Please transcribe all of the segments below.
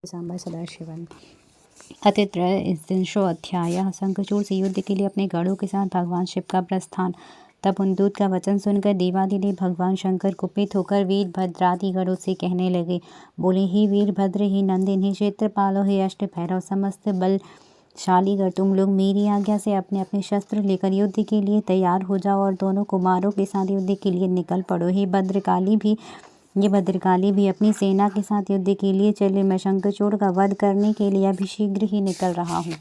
सांबा सदाशिवन। अतित्रय अध्याय। शंखचूड़ से युद्ध के लिए अपने गढ़ों के साथ भगवान शिव का प्रस्थान। तब उन दूत का वचन सुनकर देवादिदेव भगवान शंकर कुपित होकर वीरभद्रादि गढ़ों से कहने लगे। बोले, ही वीरभद्र, ही नंदिन, ही क्षेत्रपालो, हे अष्ट भैरव, समस्त बलशालीगढ़, तुम लोग मेरी आज्ञा से अपने अपने शस्त्र लेकर युद्ध के लिए तैयार हो जाओ और दोनों कुमारों के साथ युद्ध के लिए निकल पड़ो। ये भद्रकाली भी अपनी सेना के साथ युद्ध के लिए चले। मैं शंखचूड़ का वध करने के लिए अभी शीघ्र ही निकल रहा हूँ।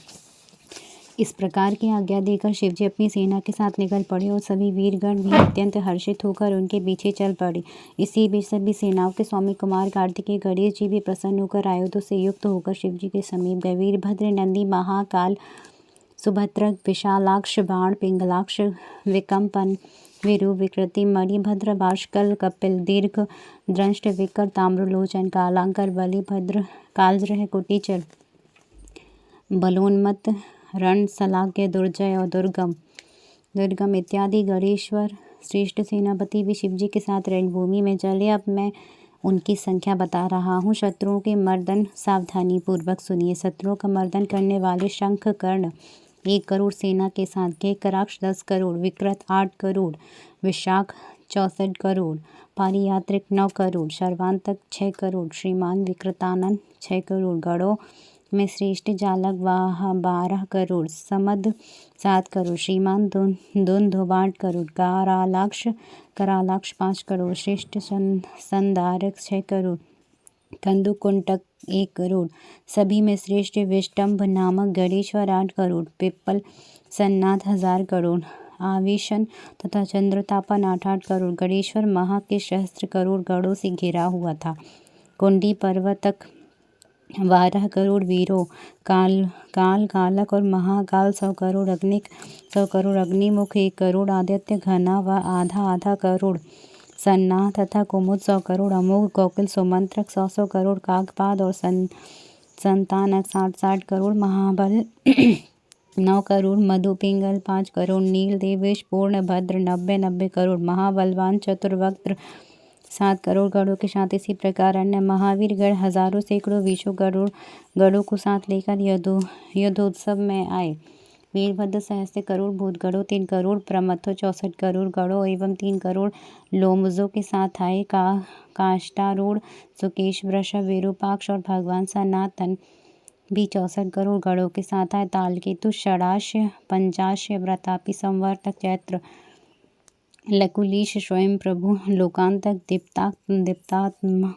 इस प्रकार की आज्ञा देकर शिवजी अपनी सेना के साथ निकल पड़े और सभी वीरगण भी अत्यंत हर्षित होकर उनके पीछे चल पड़े। इसी बीच सभी सेनाओं के स्वामी कुमार कार्तिकेय गणेश जी भी प्रसन्न होकर आयुधों से युक्त होकर शिवजी के समीप गए। वीरभद्र, नंदी, महाकाल, सुभद्रक, विशालाक्ष, बाण, पिंगलाक्ष, विकम्पन, विरू, विकृति, मणिभद्र, भास्कर, कपिल, दीर्घ, दंष्ट, विकर, ताम्रलोचन, कालांकर, बलिभद्र, कालज्रह, कुटीचर, बलोन्मत्त, रण, शलाक्य, दुर्जय और दुर्गम इत्यादि गणेश्वर श्रेष्ठ सेनापति भी शिवजी के साथ रणभूमि में चले। अब मैं उनकी संख्या बता रहा हूँ। शत्रुओं के मर्दन सावधानी पूर्वक सुनिए। शत्रुओं का मर्दन करने वाले शंख कर्ण 1 करोड़ सेना के साथ, केकराक्ष 10 करोड़, विकृत 8 करोड़, विशाख 64 करोड़, पारियात्रिक 9 करोड़, शर्वांतक 6 करोड़, श्रीमान विकृतानन 6 करोड़, गढ़ों में श्रेष्ठ जालक 12 करोड़, समद 7 करोड़, श्रीमान धुंधु 8 करोड़, करालाक्ष 5 करोड़, श्रेष्ठ संधारक 6 करोड़, कंदुकुंटक 1 करोड़, सभी में श्रेष्ठ विष्टम्भ नामक गणेश्वर 8 करोड़, पिप्पल सन्नाथ 1000 करोड़, आवेशन तथा चंद्रतापन 8 करोड़, गणेश्वर महा के सहस्त्र करोड़ गढ़ों से घिरा हुआ था। कुंडी पर्वतक 12 करोड़ वीरों, कालक और महाकाल 100 करोड़, 100 करोड़, अग्निमुख 1 करोड़, आदित्य घना व आधा करोड़, सन्नाह तथा कुमुद 100 करोड़, अमोघ, कोकिल, सुमंत्रक 100 करोड़, काकपाद और संतानक 60 करोड़, महाबल 9 करोड़, मधु, पिंगल 5 करोड़, नील, देवेश, पूर्ण, भद्र 90 करोड़, महाबलवान चतुर्वक्त्र 7 करोड़ गढ़ों के साथ। इसी प्रकार अन्य महावीर गढ़ हजारों सैकड़ों 20 गढ़ों को साथ लेकर युद्धोत्सव में आए। वीरभद्र सहस्त्र करोड़ भूतगढ़ों, 3 करोड़ प्रमथों, 64 करोड़ गढ़ों एवं 3 करोड़ लोमजों के साथ आए। काष्टारूढ़, सुकेश, वृषभ, विरूपाक्ष और भगवान सनातन भी 64 करोड़ गढ़ों के साथ आए। तालकेतु, षडाश्य, पंचाश्य, व्रतापी, संवर्तक, चैत्र, लकुलीश, स्वयं प्रभु, लोकांतक, दीप्तात्मा,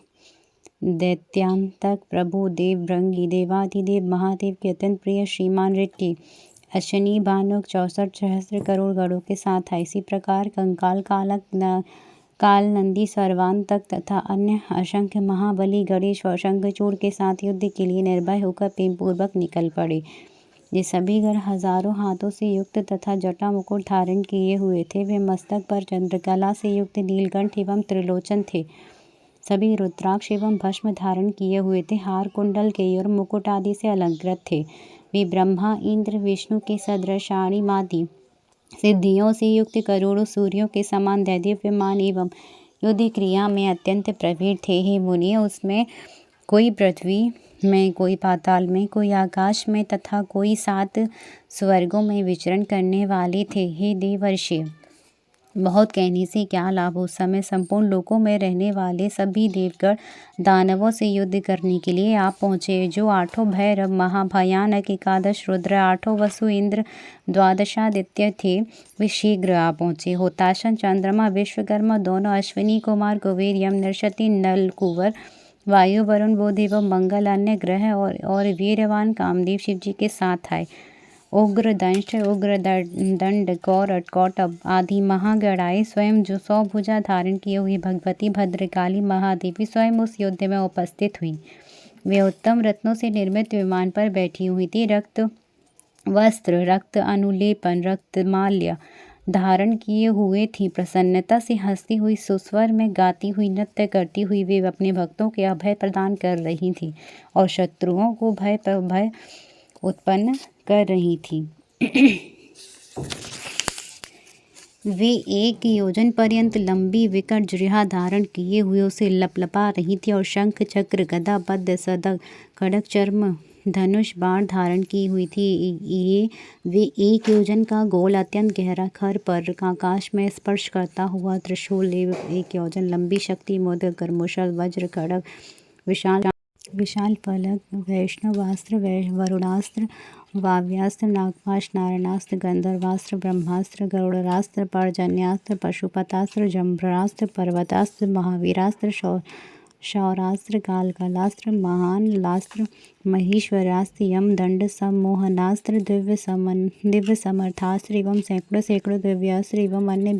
दैत्यांतक प्रभु, देवभृंगी, देवाधिदेव, महादेव के अत्यंत प्रिय श्रीमान ऋषि, अश्विनी भानुक 64 सहस्त्र करोड़ गढ़ों के साथ आए। इसी प्रकार कंकाल, कालक, काल, नंदी, सर्वांतक तथा अन्य असंख्य महाबली गणेश व शंखचूड़ के साथ युद्ध के लिए निर्भय होकर प्रेमपूर्वक निकल पड़े। ये सभी गण हजारों हाथों से युक्त तथा जटा मुकुट धारण किए हुए थे। वे मस्तक पर चंद्रकला से युक्त नीलकंठ एवं त्रिलोचन थे। सभी रुद्राक्ष एवं भस्म धारण किए हुए थे। हार, कुंडल, केयूर, मुकुट आदि से अलंकृत थे। वे ब्रह्मा, इंद्र, विष्णु के सदृशाणी मादि सिद्धियों से युक्त करोड़ों सूर्यों के समान दैदीप्यमान एवं युद्ध क्रिया में अत्यंत प्रवीण थे। हे मुनियों, उसमें कोई पृथ्वी में, कोई पाताल में, कोई आकाश में तथा कोई 7 स्वर्गों में विचरण करने वाले थे। हे देवर्षि, बहुत कहने से क्या लाभ। उस समय संपूर्ण लोकों में रहने वाले सभी देवगण दानवों से युद्ध करने के लिए आप पहुँचे। जो 8 भैरव, महाभयानक 11 रुद्र, 8 वसु, इंद्र, 12 थे, वे शीघ्र आ पहुँचे। होताशन, चंद्रमा, विश्वकर्मा दोनों, अश्विनी कुमार, कुबेर, यम, नरषति, नल, कुंवर, वायु, वरुण, बुध एवं मंगल, अन्य ग्रह और वीरवान कामदेव शिवजी के साथ आए। उग्र दंष्ट, उग्र दंड, कौरट, कौटब आदि महागण आए। स्वयं जो 100 भुजा धारण किए हुई भगवती भद्रकाली महादेवी स्वयं उस युद्ध में उपस्थित हुई। वे उत्तम रत्नों से निर्मित विमान पर बैठी हुई थी। रक्त वस्त्र, रक्त अनुलेपन, रक्तमाल्य धारण किए हुए थी। प्रसन्नता से हंसती हुई, सुस्वर में गाती हुई, नृत्य करती हुई वे अपने भक्तों के अभय प्रदान कर रही थी और शत्रुओं को भय उत्पन्न कर रही थी। वे 1 योजन पर्यंत लंबी विकट जिह्वा धारण किए हुए उसे लपलपा रही थी और शंख चक्र गदा पद्म सदक खड्ग चर्म धनुष बाण धारण की हुई थी। वे 1 योजन का गोल अत्यंत गहरा खर पर आकाश में स्पर्श करता हुआ त्रिशूल एवं 1 योजन लंबी शक्ति मोदक गर्मोशल वज्र खड्ग विशाल फलक वैष्णवास्त्र वरुणास्त्र वाव्यास्त्र नागपाश नारायणास्त्र गंधर्वास्त्र ब्रह्मास्त्र गरुड़ास्त्र पर्जन्यास्त्र पशुपतास्त्र जम्भरास्त्र पर्वतास्त्र महावीरास्त्र शौरास्त्र गालगालास्त्र महानलास्त्र महीश्वरास्त्र यमदंड सम्मोहनास्त्र दिव्य समर्थास्त्र एवं सैकड़ों दिव्यास्त्र एवं अन्य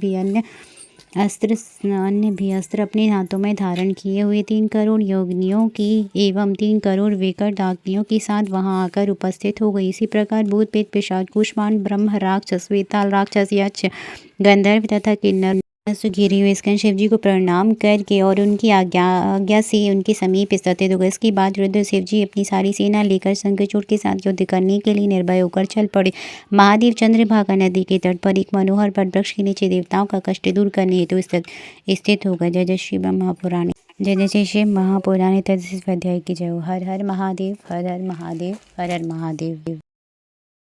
भी अस्त्र अपने हाथों में धारण किए हुए 3 करोड़ योगिनियों की एवं 3 करोड़ विकट डाकिनियों के साथ वहां आकर उपस्थित हो गई। इसी प्रकार भूत प्रेत पिशाच कुष्मांड ब्रह्म राक्षस वेताल राक्षस यक्ष गंधर्व तथा किन्नर से घिरे हुए स्कंद शिव जी को प्रणाम करके और उनकी आज्ञा से उनके समीप स्थित हो गए। इसके बाद रुद्र शिव जी अपनी सारी सेना लेकर शंखचूड़ के साथ युद्ध करने के लिए निर्भय होकर चल पड़े। महादेव चंद्रभागा नदी के तट पर एक मनोहर वट वृक्ष के नीचे देवताओं का कष्ट दूर करने हेतु स्थित हो गए। जय जय श्री महापुराणे जय जय श्री महापुराणे 33वें अध्याय की जय हो। हर हर महादेव हर हर महादेव हर हर महादेव।